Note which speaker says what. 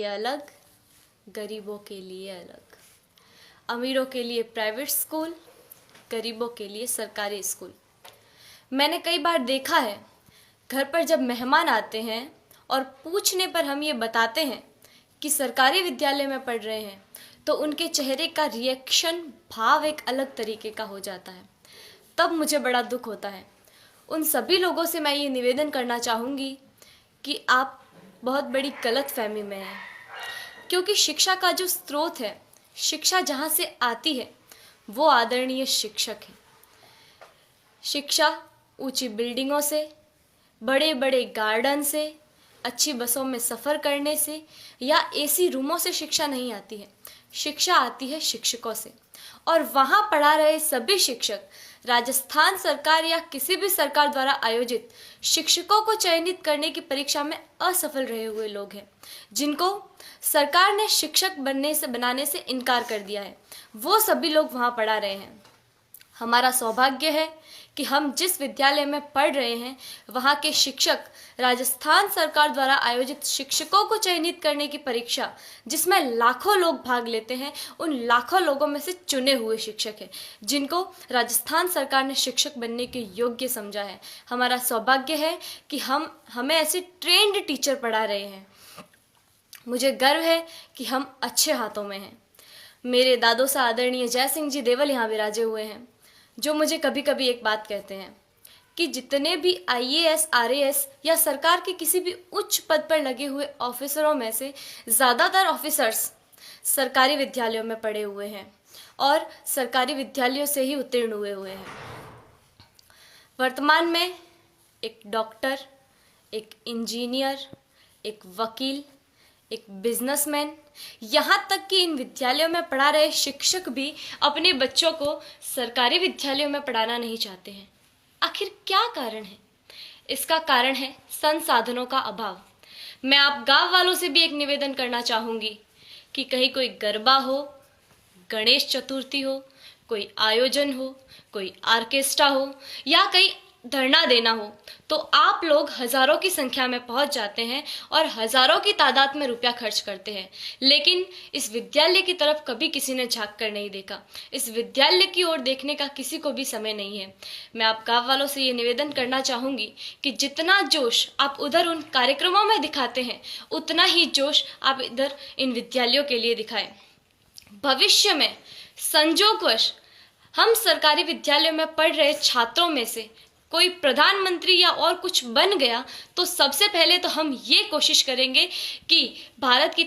Speaker 1: लिए अलग, गरीबों के लिए अलग। अमीरों के लिए प्राइवेट स्कूल, गरीबों के लिए सरकारी स्कूल। मैंने कई बार देखा है, घर पर जब मेहमान आते हैं और पूछने पर हम ये बताते हैं कि सरकारी विद्यालय में पढ़ रहे हैं, तो उनके चेहरे का रिएक्शन, भाव एक अलग तरीके का हो जाता है। तब मुझे बड़ा दुख होता है। उन सभी लोगों से मैं ये निवेदन करना चाहूँगी कि आप बहुत बड़ी गलतफहमी में हैं, क्योंकि शिक्षा का जो स्रोत है, शिक्षा जहाँ से आती है, वो आदरणीय शिक्षक है। शिक्षा ऊंची बिल्डिंगों से, बड़े बड़े गार्डन से, अच्छी बसों में सफ़र करने से या एसी रूमों से शिक्षा नहीं आती है। शिक्षा आती है शिक्षकों से, और वहाँ पढ़ा रहे सभी शिक्षक राजस्थान सरकार या किसी भी सरकार द्वारा आयोजित शिक्षकों को चयनित करने की परीक्षा में असफल रहे हुए लोग हैं, जिनको सरकार ने शिक्षक बनाने से इनकार कर दिया है। वो सभी लोग वहाँ पढ़ा रहे हैं। हमारा सौभाग्य है कि हम जिस विद्यालय में पढ़ रहे हैं, वहाँ के शिक्षक राजस्थान सरकार द्वारा आयोजित शिक्षकों को चयनित करने की परीक्षा, जिसमें लाखों लोग भाग लेते हैं, उन लाखों लोगों में से चुने हुए शिक्षक हैं, जिनको राजस्थान सरकार ने शिक्षक बनने के योग्य समझा है। हमारा सौभाग्य है कि हमें ऐसे ट्रेंड टीचर पढ़ा रहे हैं। मुझे गर्व है कि हम अच्छे हाथों में हैं। मेरे दादो सा आदरणीय जय सिंह जी देवल यहाँ विराजे हुए हैं, जो मुझे कभी कभी एक बात कहते हैं कि जितने भी आईएएस, आरएएस या सरकार के किसी भी उच्च पद पर लगे हुए ऑफिसरों में से ज़्यादातर ऑफिसर्स सरकारी विद्यालयों में पढ़े हुए हैं और सरकारी विद्यालयों से ही उत्तीर्ण हुए हैं। वर्तमान में एक डॉक्टर, एक इंजीनियर, एक वकील, एक बिजनेसमैन, यहाँ तक कि इन विद्यालयों में पढ़ा रहे शिक्षक भी अपने बच्चों को सरकारी विद्यालयों में पढ़ाना नहीं चाहते हैं। आखिर क्या कारण है? इसका कारण है संसाधनों का अभाव। मैं आप गांव वालों से भी एक निवेदन करना चाहूँगी कि कहीं कोई गरबा हो, गणेश चतुर्थी हो, कोई आयोजन हो, कोई ऑर्केस्ट्रा हो या कहीं धरना देना हो, तो आप लोग हज़ारों की संख्या में पहुंच जाते हैं और हज़ारों की तादाद में रुपया खर्च करते हैं, लेकिन इस विद्यालय की तरफ कभी किसी ने झांक कर नहीं देखा। इस विद्यालय की ओर देखने का किसी को भी समय नहीं है। मैं आप गाँव वालों से ये निवेदन करना चाहूँगी कि जितना जोश आप उधर उन कार्यक्रमों में दिखाते हैं, उतना ही जोश आप इधर इन विद्यालयों के लिए दिखाएं। भविष्य में संजोगवश हम सरकारी विद्यालयों में पढ़ रहे छात्रों में से कोई प्रधानमंत्री या और कुछ बन गया, तो सबसे पहले तो हम ये कोशिश करेंगे कि भारत की